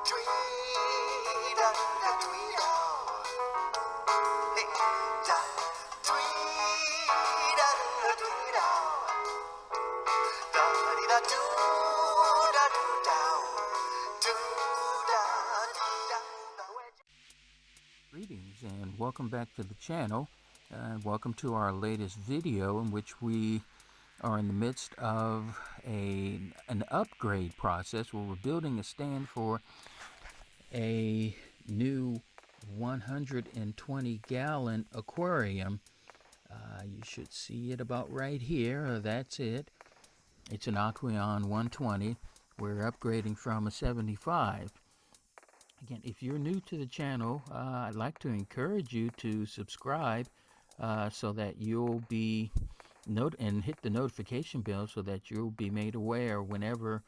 Greetings and welcome back to the channel. Welcome to our latest video in which we are in the midst of an upgrade process where we're building a stand for a new 120-gallon aquarium. You should see it about right here. That's it. It's an Aqueon 120. We're upgrading from a 75. Again, if you're new to the channel, I'd like to encourage you to subscribe so that you'll be and hit the notification bell so that you'll be made aware whenever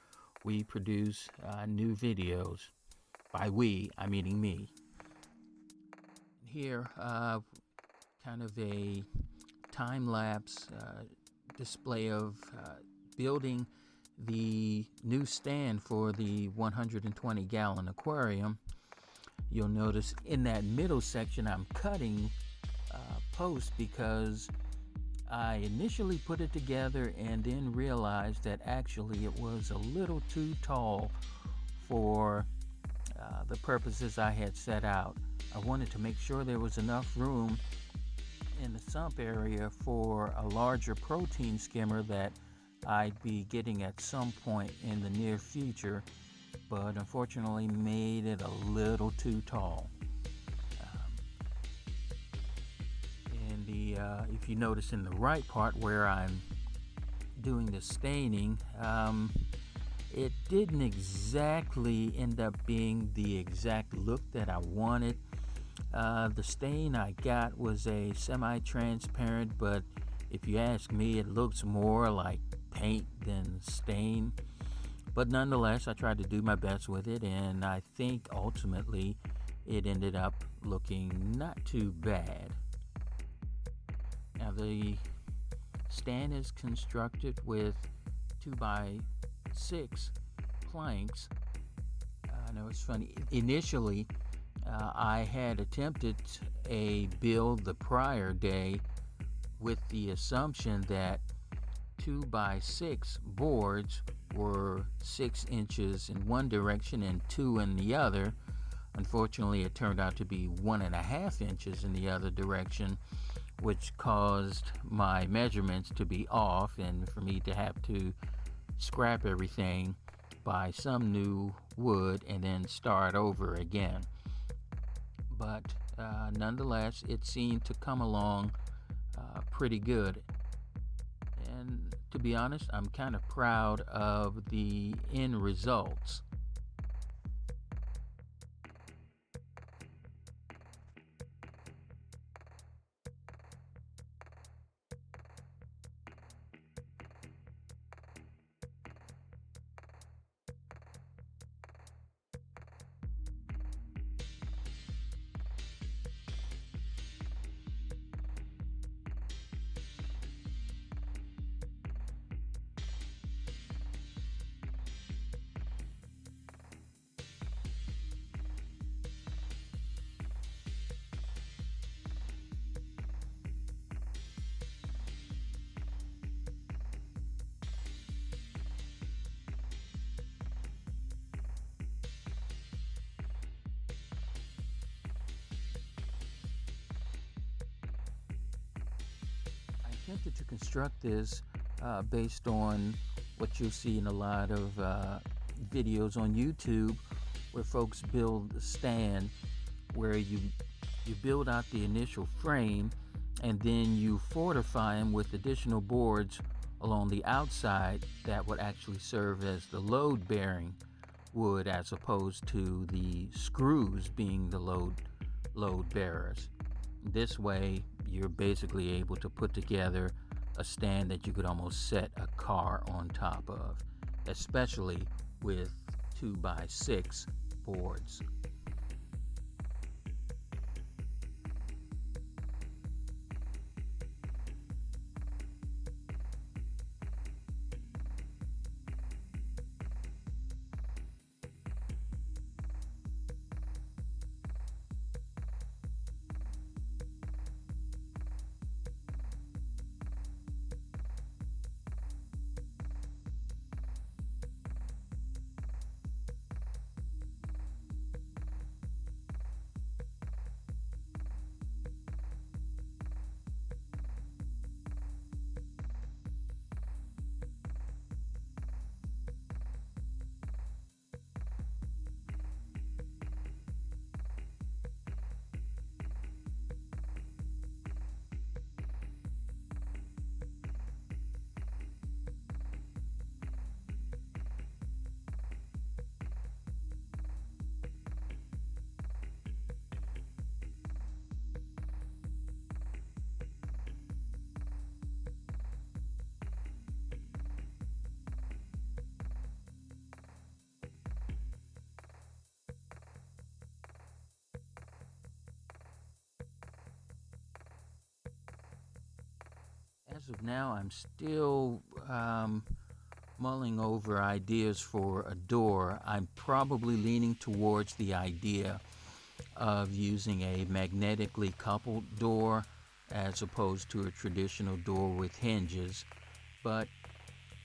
we produce new videos. By we, I'm meaning me. Here, kind of a time-lapse display of building the new stand for the 120-gallon aquarium. You'll notice in that middle section I'm cutting posts because I initially put it together and then realized that actually it was a little too tall for the purposes I had set out. I wanted to make sure there was enough room in the sump area for a larger protein skimmer that I'd be getting at some point in the near future, but unfortunately made it a little too tall. If you notice in the right part where I'm doing the staining, it didn't exactly end up being the exact look that I wanted. The stain I got was a semi-transparent, but if you ask me, it looks more like paint than stain. But nonetheless, I tried to do my best with it, and I think ultimately it ended up looking not too bad. Now the stand is constructed with 2x6 planks. I know it's funny. Initially, I had attempted a build the prior day with the assumption that 2x6 boards were 6 inches in one direction and 2 in the other. Unfortunately, it turned out to be 1.5 inches in the other direction, which caused my measurements to be off and for me to have to scrap everything, buy some new wood, and then start over again. But nonetheless, it seemed to come along pretty good. And to be honest, I'm kind of proud of the end results. Attempted to construct this based on what you'll see in a lot of videos on YouTube where folks build a stand where you build out the initial frame and then you fortify them with additional boards along the outside that would actually serve as the load bearing wood as opposed to the screws being the load bearers. This way you're basically able to put together a stand that you could almost set a car on top of, especially with 2x6 boards. As of now, I'm still mulling over ideas for a door. I'm probably leaning towards the idea of using a magnetically coupled door as opposed to a traditional door with hinges. But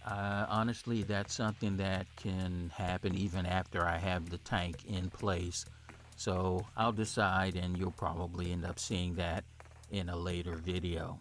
honestly, that's something that can happen even after I have the tank in place. So I'll decide, and you'll probably end up seeing that in a later video.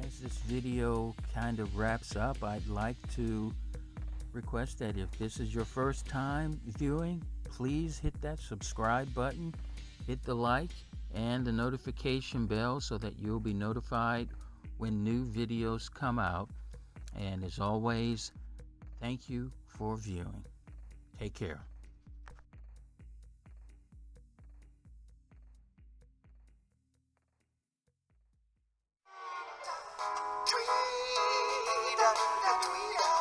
As this video kind of wraps up, I'd like to request that if this is your first time viewing, please hit that subscribe button, hit the like and the notification bell so that you'll be notified when new videos come out. And as always, thank you for viewing. Take care. Tweet, tweet.